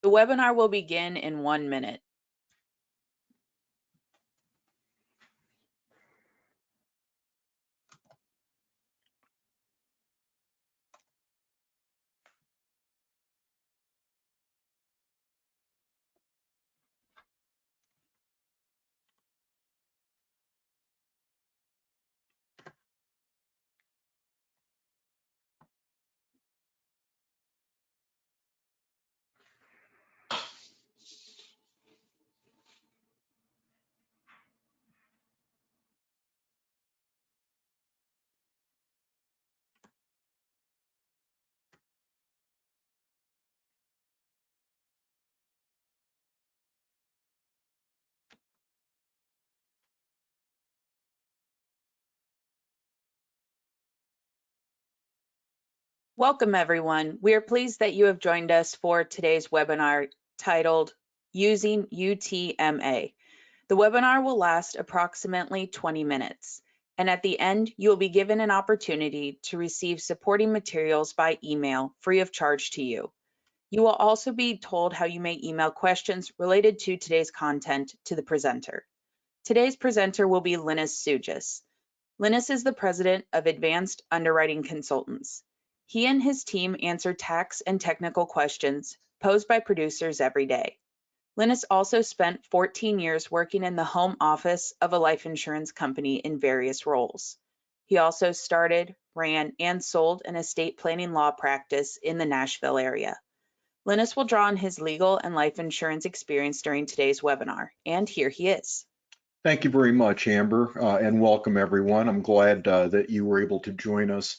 The webinar will begin in 1 minute. Welcome, everyone. We are pleased that you have joined us for today's webinar titled Using UTMA. The webinar will last approximately 20 minutes, and at the end, you will be given an opportunity to receive supporting materials by email free of charge to you. You will also be told how you may email questions related to today's content to the presenter. Today's presenter will be Linus Sugis. Linus is the president of Advanced Underwriting Consultants. He and his team answer tax and technical questions posed by producers every day. Linus also spent 14 years working in the home office of a life insurance company in various roles. He also started, ran, and sold an estate planning law practice in the Nashville area. Linus will draw on his legal and life insurance experience during today's webinar, and here he is. Thank you very much, Amber, and welcome everyone. I'm glad that you were able to join us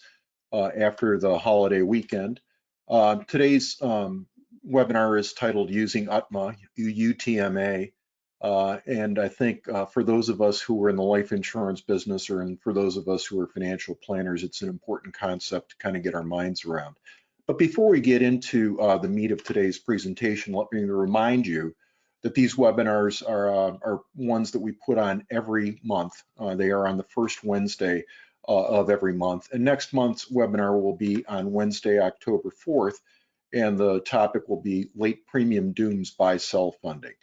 after the holiday weekend. Today's webinar is titled Using UTMA, and I think for those of us who are in the life insurance business and for those of us who are financial planners, it's an important concept to kind of get our minds around. But before we get into the meat of today's presentation, let me remind you that these webinars are ones that we put on every month. They are on the first Wednesday of every month. And next month's webinar will be on Wednesday, October 4th, and the topic will be late premium dooms by self-funding.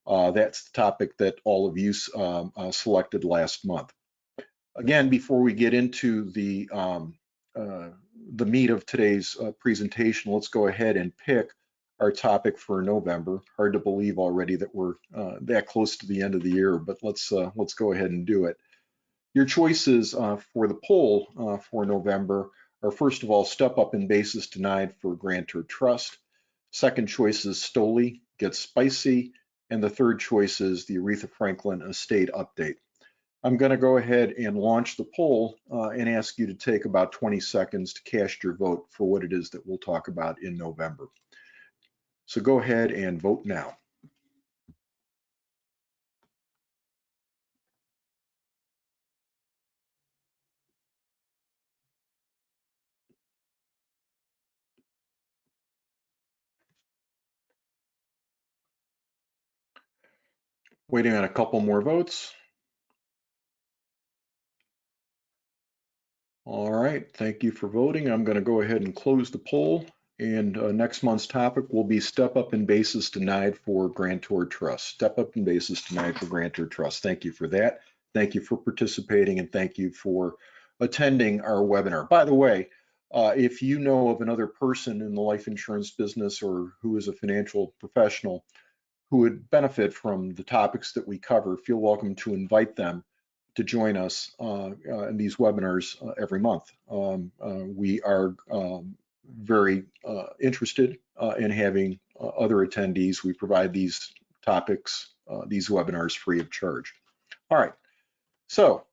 That's the topic that all of you selected last month. Again, before we get into the meat of today's presentation, let's go ahead and pick our topic for November. Hard to believe already that we're that close to the end of the year, but let's go ahead and do it. Your choices for the poll for November are, first of all, step up in basis denied for grantor trust. Second choice is Stoli, Get Spicy, and the third choice is the Aretha Franklin estate update. I'm going to go ahead and launch the poll and ask you to take about 20 seconds to cast your vote for what it is that we'll talk about in November. So go ahead and vote now. Waiting on a couple more votes. All right, thank you for voting. I'm going to go ahead and close the poll. And next month's topic will be step up in basis denied for grantor trust. Step up in basis denied for grantor trust. Thank you for that. Thank you for participating, and thank you for attending our webinar. By the way, if you know of another person in the life insurance business or who is a financial professional who would benefit from the topics that we cover, feel welcome to invite them to join us in these webinars every month. We are very interested in having other attendees. We provide these topics, these webinars free of charge. All right, so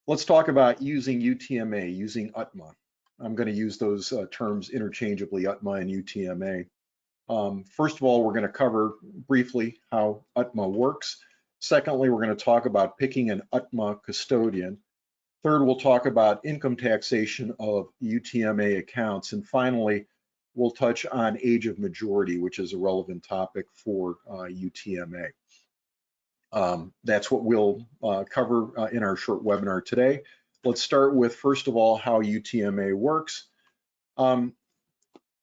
let's talk about using UTMA, using UTMA. I'm going to use those terms interchangeably, UTMA and UTMA. First of all, we're going to cover briefly how UTMA works. Secondly, we're going to talk about picking an UTMA custodian. Third, we'll talk about income taxation of UTMA accounts. And finally, we'll touch on age of majority, which is a relevant topic for UTMA. That's what we'll cover in our short webinar today. Let's start with, first of all, how UTMA works.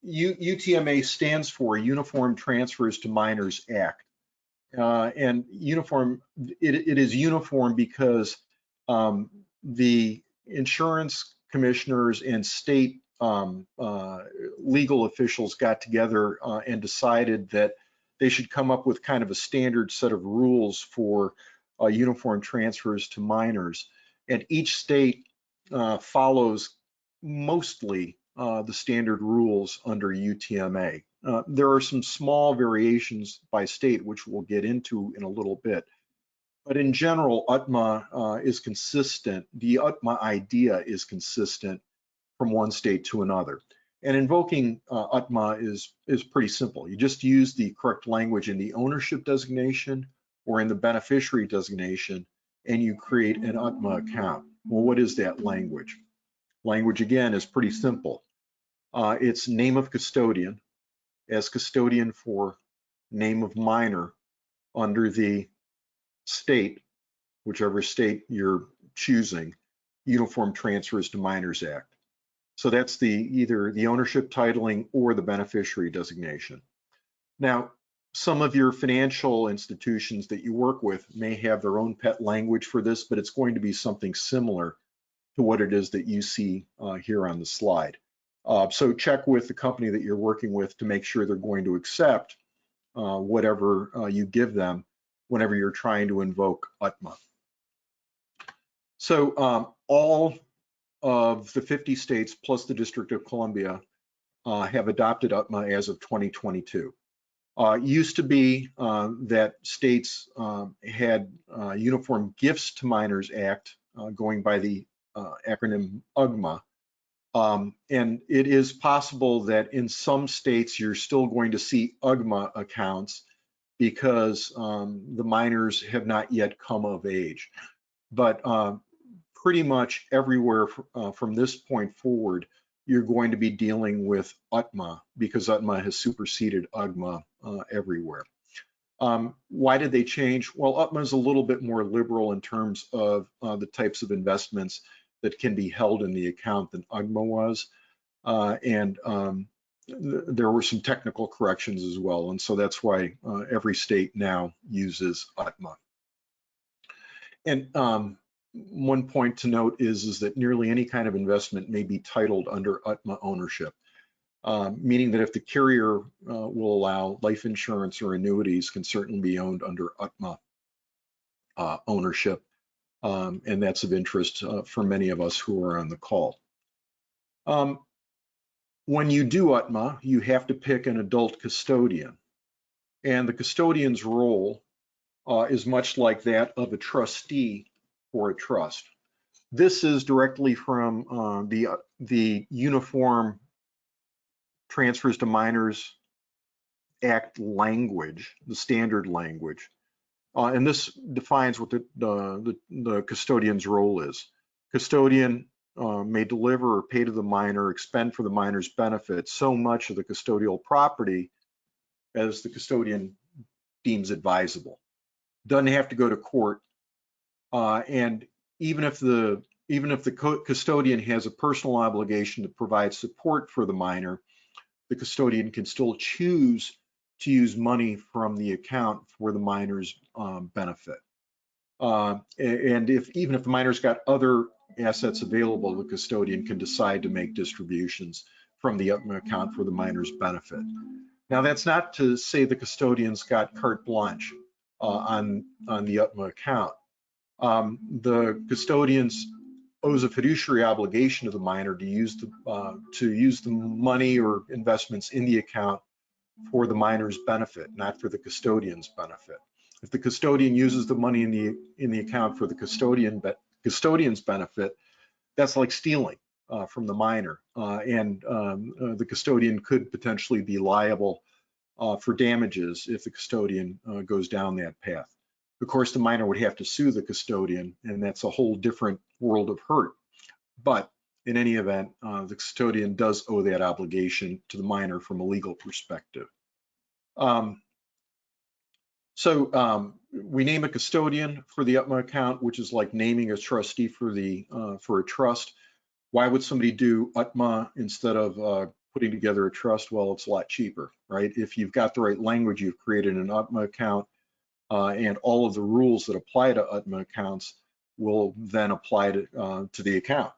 UTMA stands for Uniform Transfers to Minors Act. And uniform, it is uniform because the insurance commissioners and state legal officials got together and decided that they should come up with kind of a standard set of rules for uniform transfers to minors. And each state follows mostly the standard rules under UTMA. There are some small variations by state, which we'll get into in a little bit. But in general, UTMA is consistent. The UTMA idea is consistent from one state to another. And invoking UTMA is pretty simple. You just use the correct language in the ownership designation or in the beneficiary designation, and you create an UTMA account. Well, what is that language? Language, again, is pretty simple. It's name of custodian as custodian for name of minor under the state, whichever state you're choosing, Uniform Transfers to Minors Act. So that's either the ownership titling or the beneficiary designation. Now, some of your financial institutions that you work with may have their own pet language for this, but it's going to be something similar to what it is that you see here on the slide. So check with the company that you're working with to make sure they're going to accept whatever you give them whenever you're trying to invoke UTMA. So all of the 50 states plus the District of Columbia have adopted UTMA as of 2022. It used to be that states had Uniform Gifts to Minors Act going by the acronym UGMA. And it is possible that in some states you're still going to see UGMA accounts because the minors have not yet come of age. But pretty much everywhere from this point forward, you're going to be dealing with UTMA because UTMA has superseded UGMA everywhere. Why did they change? Well, UTMA is a little bit more liberal in terms of the types of investments that can be held in the account than UGMA was. There were some technical corrections as well. And so that's why every state now uses UTMA. And one point to note is that nearly any kind of investment may be titled under UTMA ownership, meaning that if the carrier will allow, life insurance or annuities can certainly be owned under UTMA ownership. And that's of interest for many of us who are on the call. When you do UTMA, you have to pick an adult custodian. And the custodian's role is much like that of a trustee for a trust. This is directly from the Uniform Transfers to Minors Act language, the standard language. And this defines what the custodian's role is. Custodian may deliver or pay to the minor, expend for the minor's benefit so much of the custodial property as the custodian deems advisable. Doesn't have to go to court. And even if the custodian has a personal obligation to provide support for the minor, the custodian can still choose to use money from the account for the minor's benefit. And even if the minor's got other assets available, the custodian can decide to make distributions from the UTMA account for the minor's benefit. Now, that's not to say the custodian's got carte blanche on the UTMA account. The custodian owes a fiduciary obligation to the minor to use the money or investments in the account for the minor's benefit, not for the custodian's benefit. If the custodian uses the money in the account for the custodian's benefit, that's like stealing from the minor, and the custodian could potentially be liable for damages if the custodian goes down that path. Of course, the minor would have to sue the custodian, and that's a whole different world of hurt. But in any event, the custodian does owe that obligation to the minor from a legal perspective. So we name a custodian for the UTMA account, which is like naming a trustee for a trust. Why would somebody do UTMA instead of putting together a trust, well, it's a lot cheaper, right? If you've got the right language, you've created an UTMA account, and all of the rules that apply to UTMA accounts will then apply to the account.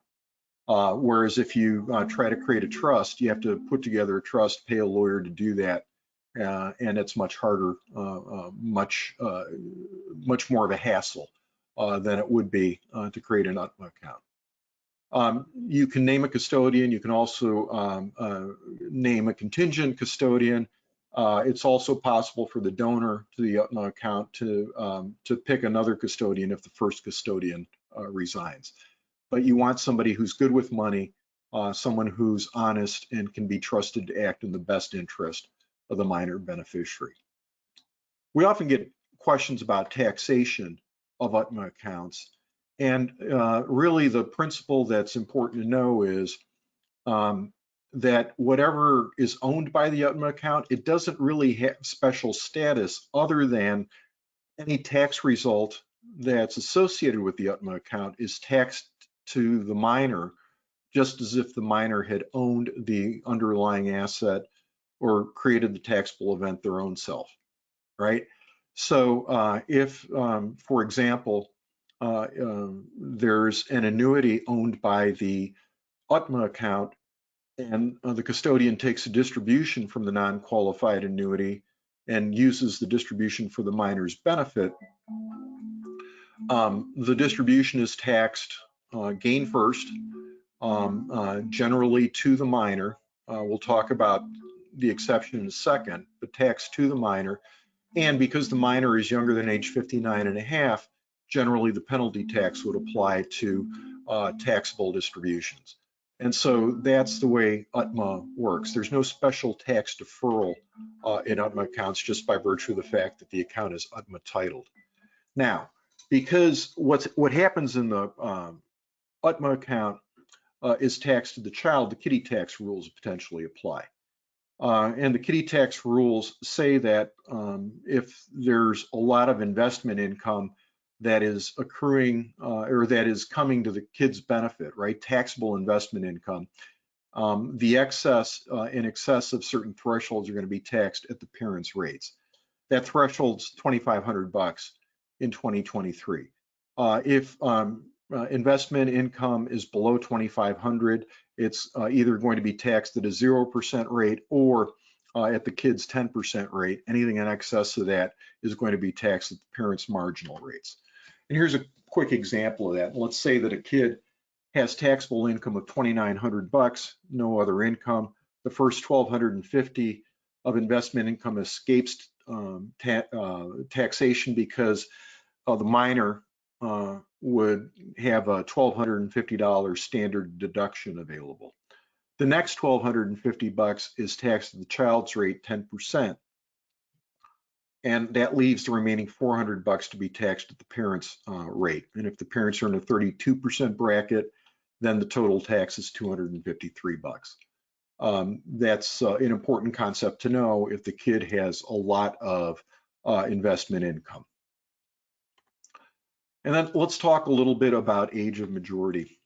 Whereas if you try to create a trust, you have to put together a trust, pay a lawyer to do that, and it's much harder, much more of a hassle than it would be to create an UTMA account. You can name a custodian. You can also name a contingent custodian. It's also possible for the donor to the UTMA account to pick another custodian if the first custodian resigns. But you want somebody who's good with money, someone who's honest and can be trusted to act in the best interest of the minor beneficiary. We often get questions about taxation of UTMA accounts. And really the principle that's important to know is that whatever is owned by the UTMA account, it doesn't really have special status other than any tax result that's associated with the UTMA account is taxed to the minor, just as if the minor had owned the underlying asset or created the taxable event their own self, right? So if, for example, there's an annuity owned by the UTMA account and the custodian takes a distribution from the non-qualified annuity and uses the distribution for the minor's benefit, the distribution is taxed gain first, generally to the minor. We'll talk about the exception in a second, but taxed to the minor. And because the minor is younger than age 59 and a half, generally the penalty tax would apply to taxable distributions. And so that's the way UTMA works. There's no special tax deferral in UTMA accounts just by virtue of the fact that the account is UTMA titled. Now, because what happens in the UTMA account is taxed to the child, the kiddie tax rules potentially apply. And the kiddie tax rules say that if there's a lot of investment income that is accruing or that is coming to the kid's benefit, right, taxable investment income, the excess in excess of certain thresholds are going to be taxed at the parents' rates. That threshold's $2,500 in 2023. If investment income is below 2,500, it's either going to be taxed at a 0% rate or at the kid's 10% rate. Anything in excess of that is going to be taxed at the parents' marginal rates. And here's a quick example of that. Let's say that a kid has taxable income of $2,900, no other income. The first $1,250 of investment income escapes taxation because the minor would have a $1,250 standard deduction available. The next $1,250 is taxed at the child's rate, 10%, and that leaves the remaining $400 to be taxed at the parents' rate. And if the parents are in a 32% bracket, then the total tax is $253. That's an important concept to know if the kid has a lot of investment income. And then let's talk a little bit about age of majority.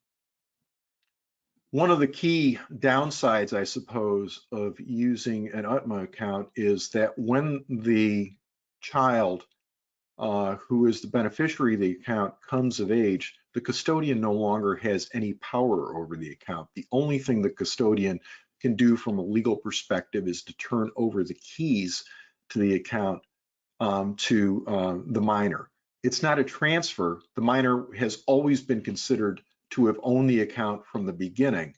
One of the key downsides, I suppose, of using an UTMA account is that when the child who is the beneficiary of the account comes of age, the custodian no longer has any power over the account. The only thing the custodian can do from a legal perspective is to turn over the keys to the account to the minor. It's not a transfer. The minor has always been considered to have owned the account from the beginning.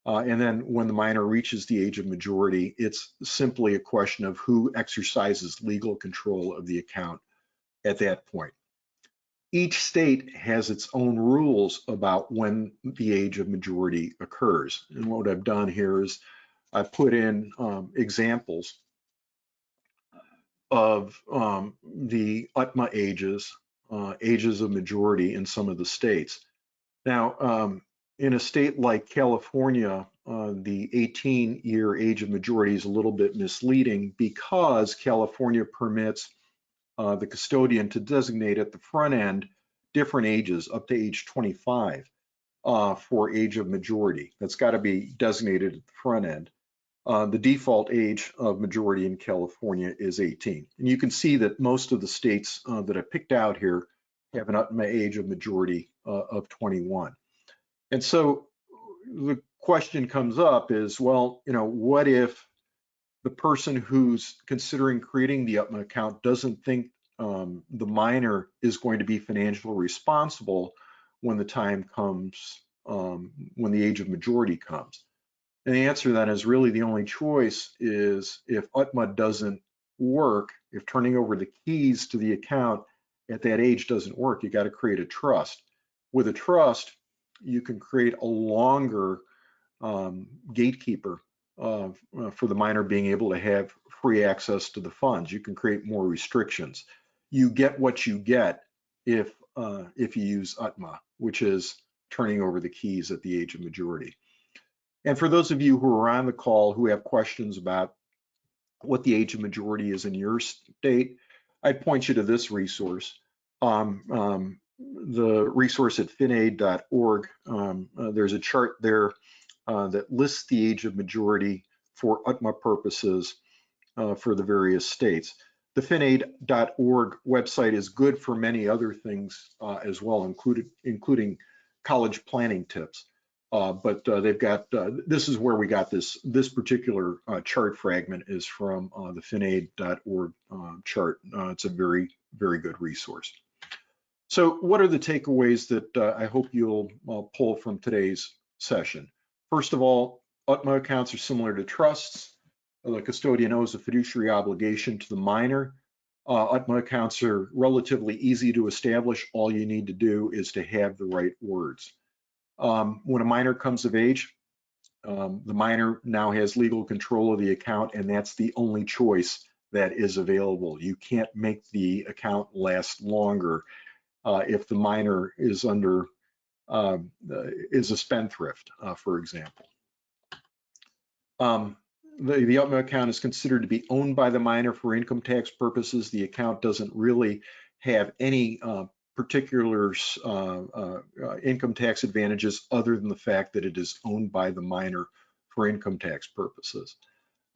And then when the minor reaches the age of majority, it's simply a question of who exercises legal control of the account at that point. Each state has its own rules about when the age of majority occurs. And what I've done here is I've put in examples of the UTMA ages, ages of majority in some of the states. Now, in a state like California, the 18-year age of majority is a little bit misleading because California permits the custodian to designate at the front end different ages up to age 25 for age of majority. That's got to be designated at the front end. The default age of majority in California is 18. And you can see that most of the states that I picked out here have an UTMA age of majority of 21. And so the question comes up is, well, what if the person who's considering creating the UTMA account doesn't think the minor is going to be financially responsible when the time comes, when the age of majority comes? And the answer then is really the only choice is if UTMA doesn't work, if turning over the keys to the account at that age doesn't work, you got to create a trust. With a trust, you can create a longer gatekeeper for the minor being able to have free access to the funds. You can create more restrictions. You get what you get if you use UTMA, which is turning over the keys at the age of majority. And for those of you who are on the call who have questions about what the age of majority is in your state, I'd point you to this resource. The resource at finaid.org, there's a chart there that lists the age of majority for UTMA purposes for the various states. The finaid.org website is good for many other things as well, including college planning tips. But they've got, this is where we got this particular chart fragment is from the finaid.org chart. It's a very, very good resource. So what are the takeaways that I hope you'll pull from today's session? First of all, UTMA accounts are similar to trusts. The custodian owes a fiduciary obligation to the minor. UTMA accounts are relatively easy to establish. All you need to do is to have the right words. When a minor comes of age, the minor now has legal control of the account, and that's the only choice that is available. You can't make the account last longer if the minor is is a spendthrift, for example. The UTMA account is considered to be owned by the minor for income tax purposes. The account doesn't really have any particular income tax advantages other than the fact that it is owned by the minor for income tax purposes.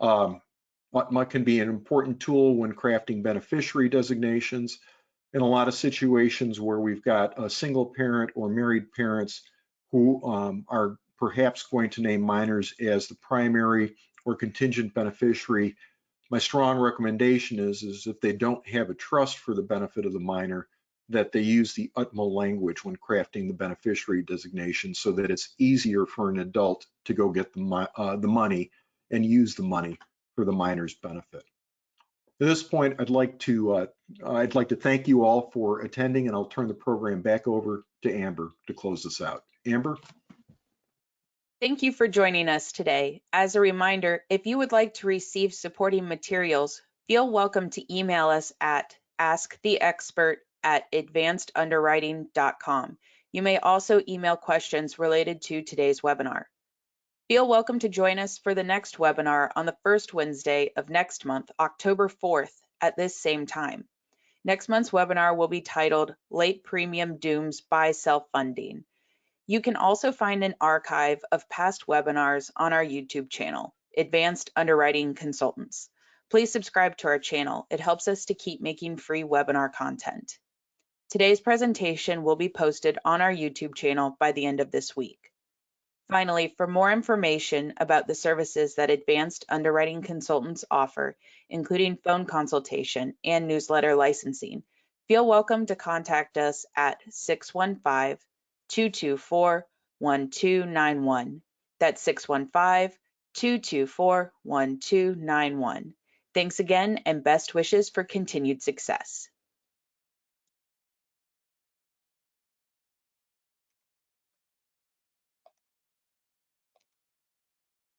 UTMA can be an important tool when crafting beneficiary designations. In a lot of situations where we've got a single parent or married parents who are perhaps going to name minors as the primary or contingent beneficiary, my strong recommendation is if they don't have a trust for the benefit of the minor, that they use the UTMA language when crafting the beneficiary designation so that it's easier for an adult to go get the money and use the money for the minor's benefit. At this point, I'd like to thank you all for attending, and I'll turn the program back over to Amber to close this out. Amber? Thank you for joining us today. As a reminder, if you would like to receive supporting materials, feel welcome to email us at asktheexpert@advancedunderwriting.com. You may also email questions related to today's webinar. Feel welcome to join us for the next webinar on the first Wednesday of next month, October 4th, at this same time. Next month's webinar will be titled Late Premium Dooms by Self-Funding. You can also find an archive of past webinars on our YouTube channel, Advanced Underwriting Consultants. Please subscribe to our channel. It helps us to keep making free webinar content. Today's presentation will be posted on our YouTube channel by the end of this week. Finally, for more information about the services that Advanced Underwriting Consultants offer, including phone consultation and newsletter licensing, feel welcome to contact us at 615-224-1291. That's 615-224-1291. Thanks again, and best wishes for continued success.